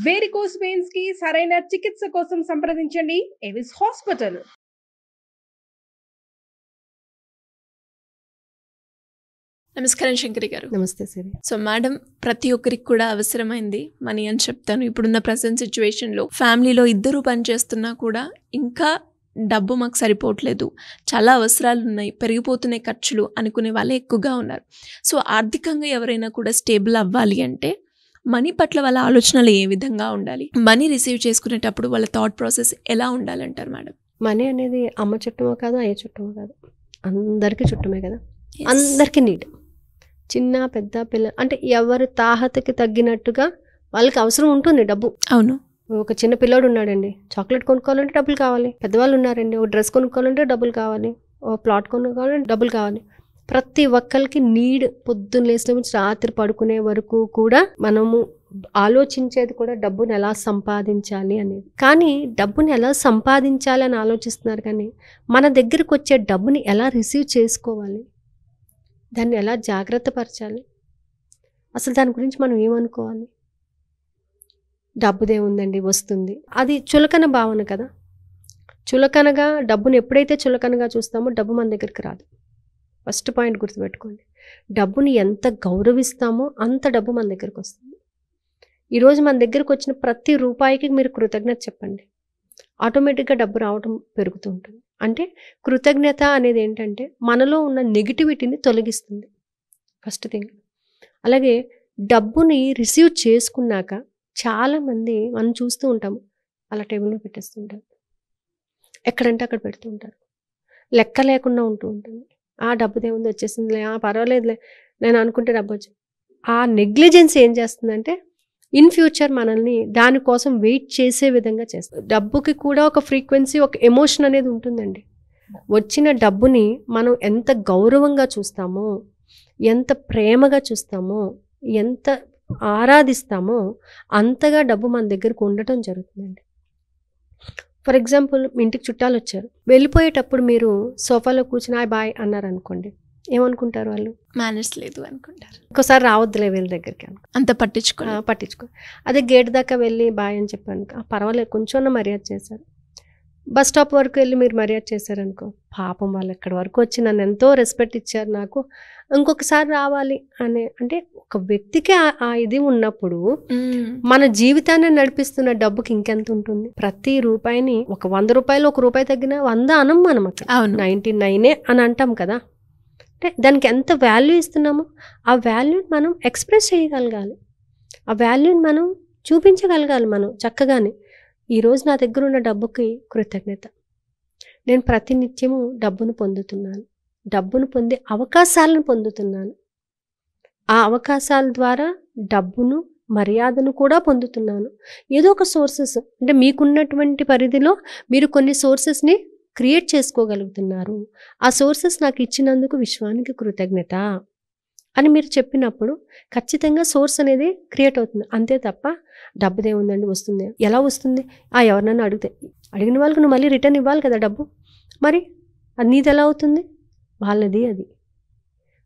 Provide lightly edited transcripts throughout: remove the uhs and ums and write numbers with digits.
Varicose veins కి సరైన చికిత్స కోసం సంప్రదించండి ఎవిస్ హాస్పిటల్. నమస్కారం శంకరి గారు. నమస్తే సరే. సో మేడం, ప్రతి ఒక్కరికి కూడా అవసరమైంది మనీ అని చెప్తాను. ఇప్పుడున్న ప్రజెంట్ సిచ్యువేషన్లో ఫ్యామిలీలో ఇద్దరు పనిచేస్తున్నా కూడా ఇంకా డబ్బు మాకు సరిపోవట్లేదు, చాలా అవసరాలు ఉన్నాయి, పెరిగిపోతున్నాయి ఖర్చులు అనుకునే వాళ్ళే ఎక్కువగా ఉన్నారు. సో ఆర్థికంగా ఎవరైనా కూడా స్టేబుల్ అవ్వాలి అంటే మనీ పట్ల వాళ్ళ ఆలోచనలు ఏ విధంగా ఉండాలి, మనీ రిసీవ్ చేసుకునేటప్పుడు వాళ్ళ థాట్ ప్రాసెస్ ఎలా ఉండాలంటారు మేడం? మనీ అనేది అమ్మ చుట్టమో కాదు, అయ్య చుట్టమో కాదు, అందరికీ చుట్టమే కదా. అందరికీ నీడ్, చిన్న పెద్ద పిల్ల అంటే ఎవరి తాహతకి తగ్గినట్టుగా వాళ్ళకి అవసరం ఉంటుంది డబ్బు. అవును. ఒక చిన్న పిల్లోడు ఉన్నాడండి, చాక్లెట్ కొనుక్కోవాలంటే డబ్బులు కావాలి. పెద్దవాళ్ళు ఉన్నారండి, ఒక డ్రెస్ కొనుక్కోవాలంటే డబ్బులు కావాలి, ఒక ప్లాట్ కొనుక్కోవాలంటే డబ్బులు కావాలి. ప్రతి ఒక్కరికి నీడ్. పొద్దున్న లేచిన నుంచి రాత్రి పడుకునే వరకు కూడా మనము ఆలోచించేది కూడా డబ్బుని ఎలా సంపాదించాలి అనేది. కానీ డబ్బుని ఎలా సంపాదించాలి అని ఆలోచిస్తున్నారు, కానీ మన దగ్గరకు వచ్చే డబ్బుని ఎలా రిసీవ్ చేసుకోవాలి, దాన్ని ఎలా జాగ్రత్త పరచాలి, అసలు దాని గురించి మనం ఏమనుకోవాలి. డబ్బుదే ఉందండి, వస్తుంది, అది చులకన భావన కదా. చులకనగా డబ్బుని ఎప్పుడైతే చులకనగా చూస్తామో డబ్బు మన దగ్గరికి రాదు. ఫస్ట్ పాయింట్ గుర్తుపెట్టుకోండి. డబ్బుని ఎంత గౌరవిస్తామో అంత డబ్బు మన దగ్గరికి వస్తుంది. ఈరోజు మన దగ్గరకు వచ్చిన ప్రతి రూపాయికి మీరు కృతజ్ఞత చెప్పండి, ఆటోమేటిక్గా డబ్బు రావడం పెరుగుతూ ఉంటుంది. అంటే కృతజ్ఞత అనేది ఏంటంటే మనలో ఉన్న నెగిటివిటీని తొలగిస్తుంది, ఫస్ట్ థింగ్. అలాగే డబ్బుని రిసీవ్ చేసుకున్నాక చాలామంది మనం చూస్తూ ఉంటాము, అలా టేబుల్లో పెట్టేస్తుంటారు, ఎక్కడంటే అక్కడ పెడుతూ ఉంటారు, లెక్క లేకుండా ఉంటూ ఉంటుంది. ఆ డబ్బుదే ఉంది, వచ్చేసిందిలే, పర్వాలేదులే నేను అనుకుంటే డబ్బు వచ్చి. ఆ నెగ్లిజెన్స్ ఏం చేస్తుందంటే ఇన్ ఫ్యూచర్ మనల్ని దానికోసం వెయిట్ చేసే విధంగా చేస్తుంది. డబ్బుకి కూడా ఒక ఫ్రీక్వెన్సీ, ఒక ఎమోషన్ అనేది ఉంటుందండి. వచ్చిన డబ్బుని మనం ఎంత గౌరవంగా చూస్తామో, ఎంత ప్రేమగా చూస్తామో, ఎంత ఆరాధిస్తామో అంతగా డబ్బు మన దగ్గరకు ఉండటం జరుగుతుందండి. ఫర్ ఎగ్జాంపుల్, మీ ఇంటికి చుట్టాలు వచ్చారు, వెళ్ళిపోయేటప్పుడు మీరు సోఫాలో కూర్చుని బాయ్ అన్నారు అనుకోండి, ఏమనుకుంటారు వాళ్ళు? మేనేజ్ లేదు అనుకుంటారు, ఇంకోసారి రావద్దులే వీళ్ళ దగ్గరికి అంత పట్టించుకో. అదే గేట్ దాకా వెళ్ళి బాయ్ అని చెప్పాను, పర్వాలేదు కొంచెం మర్యాద చేశారు. బస్ స్టాప్ వరకు వెళ్ళి మీరు మర్యాద చేశారనుకో, పాపం వాళ్ళు ఎక్కడి వరకు వచ్చి నన్ను ఎంతో రెస్పెక్ట్ ఇచ్చారు, నాకు ఇంకొకసారి రావాలి అనే. అంటే ఒక వ్యక్తికి ఆ ఇది ఉన్నప్పుడు మన జీవితాన్ని నడిపిస్తున్న డబ్బుకి ఇంకెంత ఉంటుంది. ప్రతి రూపాయిని ఒక 100 రూపాయలు, 1 రూపాయి తగ్గినా 100 అనం మనం అక్కడ, 99 అని అంటాం కదా. అంటే దానికి ఎంత వాల్యూ ఇస్తున్నామో ఆ వాల్యూని మనం ఎక్స్ప్రెస్ చేయగలగాలి, ఆ వాల్యూని మనం చూపించగలగాలి మనం చక్కగానే. ఈరోజు నా దగ్గర ఉన్న డబ్బుకి కృతజ్ఞత. నేను ప్రతినిత్యము డబ్బును పొందుతున్నాను, డబ్బును పొందే అవకాశాలను పొందుతున్నాను, ఆ అవకాశాల ద్వారా డబ్బును, మర్యాదను కూడా పొందుతున్నాను. ఏదో ఒక సోర్సెస్, అంటే మీకున్నటువంటి పరిధిలో మీరు కొన్ని సోర్సెస్ని క్రియేట్ చేసుకోగలుగుతున్నారు. ఆ సోర్సెస్ నాకు ఇచ్చినందుకు విశ్వానికి కృతజ్ఞత అని మీరు చెప్పినప్పుడు ఖచ్చితంగా సోర్స్ అనేది క్రియేట్ అవుతుంది. అంతే తప్ప డబ్బుదే ఉందండి వస్తుంది, ఎలా వస్తుంది? ఎవరినైనా అడిగిన వాళ్ళకి నువ్వు మళ్ళీ రిటర్న్ ఇవ్వాలి కదా డబ్బు. మరి అది నీది ఎలా అవుతుంది? వాళ్ళది. అది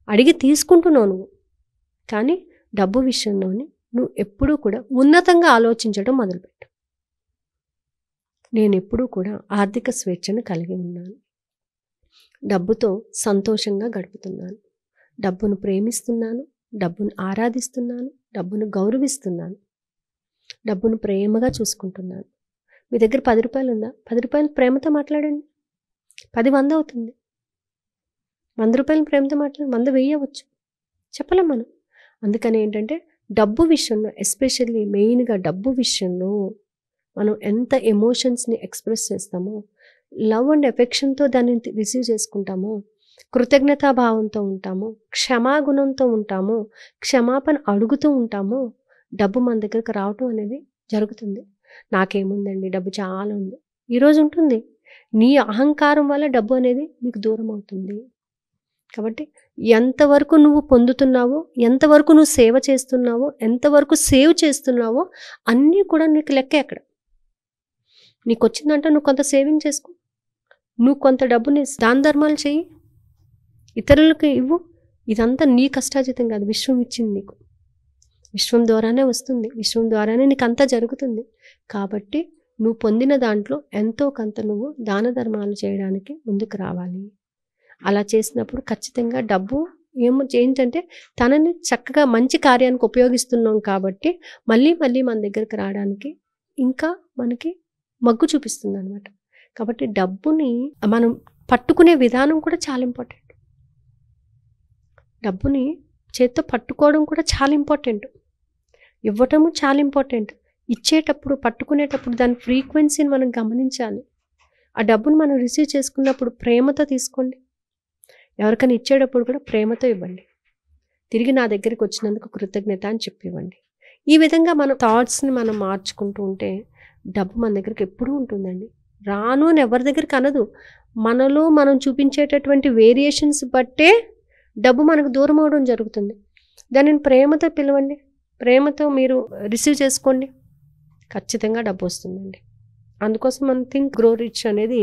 అడిగి తీసుకుంటున్నావు నువ్వు. కానీ డబ్బు విషయంలోని నువ్వు ఎప్పుడూ కూడా ఉన్నతంగా ఆలోచించడం మొదలుపెట్టు. నేను ఎప్పుడూ కూడా ఆర్థిక స్వేచ్ఛను కలిగి ఉన్నాను, డబ్బుతో సంతోషంగా గడుపుతున్నాను, డబ్బును ప్రేమిస్తున్నాను, డబ్బును ఆరాధిస్తున్నాను, డబ్బును గౌరవిస్తున్నాను, డబ్బును ప్రేమగా చూసుకుంటున్నాను. మీ దగ్గర 10 రూపాయలు ఉందా? 10 రూపాయలు ప్రేమతో మాట్లాడండి, 10 100 అవుతుంది. 100 రూపాయలు ప్రేమతో మాట్లాడి 100 1000 అవ్వచ్చు, చెప్పలేం మనం. అందుకని ఏంటంటే డబ్బు విషయంలో, ఎస్పెషల్లీ మెయిన్గా డబ్బు విషయంలో మనం ఎంత ఎమోషన్స్ని ఎక్స్ప్రెస్ చేస్తామో, లవ్ అండ్ ఎఫెక్షన్తో దాన్ని రిసీవ్ చేసుకుంటామో, కృతజ్ఞతాభావంతో ఉంటాము, క్షమాగుణంతో ఉంటాము, క్షమాపణ అడుగుతూ ఉంటాము, డబ్బు మన దగ్గరకు రావటం అనేది జరుగుతుంది. నాకేముందండి, డబ్బు చాలా ఉంది, ఈరోజు ఉంటుంది. నీ అహంకారం వల్ల డబ్బు అనేది నీకు దూరం అవుతుంది. కాబట్టి ఎంతవరకు నువ్వు పొందుతున్నావో, ఎంతవరకు నువ్వు సేవ చేస్తున్నావో, ఎంతవరకు సేవ్ చేస్తున్నావో అన్నీ కూడా నీకు లెక్క. ఎక్కడ నీకు వచ్చిందంటే నువ్వు కొంత సేవింగ్ చేసుకో, నువ్వు కొంత డబ్బుని దాన ధర్మాలు చెయ్యి, ఇతరులకు ఇవ్వు. ఇదంతా నీ కష్టార్జితం కాదు, విశ్వం ఇచ్చింది నీకు. విశ్వం ద్వారానే వస్తుంది, విశ్వం ద్వారానే నీకు అంతా జరుగుతుంది. కాబట్టి నువ్వు పొందిన దాంట్లో ఎంతో కొంత నువ్వు దాన ధర్మాలు చేయడానికి ముందుకు రావాలి. అలా చేసినప్పుడు ఖచ్చితంగా డబ్బు ఏంటంటే తనని చక్కగా మంచి కార్యానికి ఉపయోగిస్తున్నాం కాబట్టి మళ్ళీ మళ్ళీ మన దగ్గరికి రావడానికి ఇంకా మనకి మగ్గు చూపిస్తుంది అనమాట. కాబట్టి డబ్బుని మనం పట్టుకునే విధానం కూడా చాలా ఇంపార్టెంట్. డబ్బుని చేత్తో పట్టుకోవడం కూడా చాలా ఇంపార్టెంట్. ఇవ్వటము చాలా ఇంపార్టెంట్. ఇచ్చేటప్పుడు పట్టుకునేటప్పుడు దాని ఫ్రీక్వెన్సీని మనం గమనించాలి. ఆ డబ్బును మనం రిసీవ్ చేసుకున్నప్పుడు ప్రేమతో తీసుకోండి. ఎవరికైనా ఇచ్చేటప్పుడు కూడా ప్రేమతో ఇవ్వండి. తిరిగి నా దగ్గరికి వచ్చినందుకు కృతజ్ఞత అని చెప్పి ఇవ్వండి. ఈ విధంగా మన థాట్స్ని మనం మార్చుకుంటూ ఉంటే డబ్బు మన దగ్గరికి ఎప్పుడూ ఉంటుందండి. రాను అని ఎవరి దగ్గరికి అనదు. మనలో మనం చూపించేటటువంటి వేరియేషన్స్ బట్టే డబ్బు మనకు దూరం అవడం జరుగుతుంది. దానిని ప్రేమతో పిలవండి, ప్రేమతో మీరు రిసీవ్ చేసుకోండి, ఖచ్చితంగా డబ్బు వస్తుందండి. అందుకోసం మనం థింక్ గ్రో రిచ్ అనేది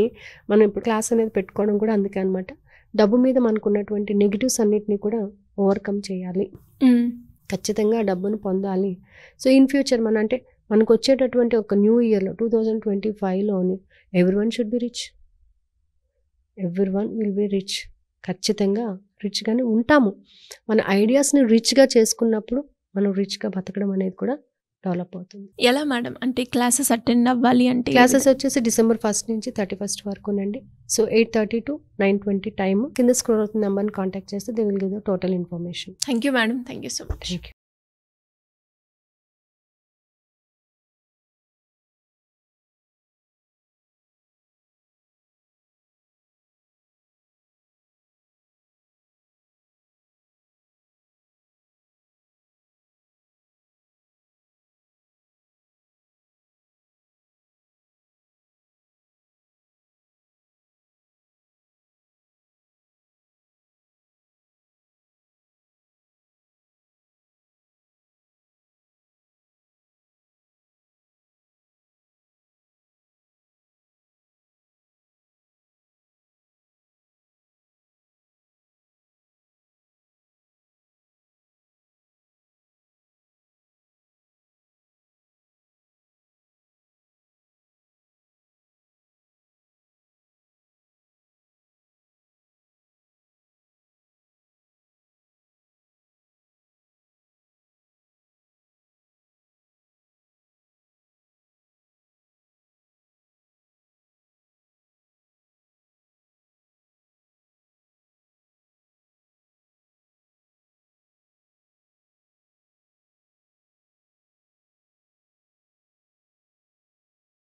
మనం ఇప్పుడు క్లాస్ అనేది పెట్టుకోవడం కూడా అందుకే అనమాట. డబ్బు మీద మనకున్నటువంటి నెగిటివ్స్ అన్నిటిని కూడా ఓవర్కమ్ చేయాలి, ఖచ్చితంగా డబ్బును పొందాలి. సో ఇన్ ఫ్యూచర్ అంటే మనకు వచ్చేటటువంటి ఒక న్యూ ఇయర్లో 2025లోని everyone should be rich, everyone will be rich. ఖచ్చితంగా రిచ్గానే ఉంటాము. మన ఐడియాస్ని రిచ్గా చేసుకున్నప్పుడు మనం రిచ్గా బతకడం అనేది కూడా డెవలప్ అవుతుంది. ఎలా మేడం అంటే క్లాసెస్ అటెండ్ అవ్వాలి అంటే? క్లాసెస్ వచ్చేసి December 1 నుంచి 31 వరకునండి. So 8:30 to 9:20 time. కింద స్క్రోల్ అవుతున్న నెంబర్ని కాంటాక్ట్ చేస్తే they will give the total information. Thank you madam, thank you so much. Thank you.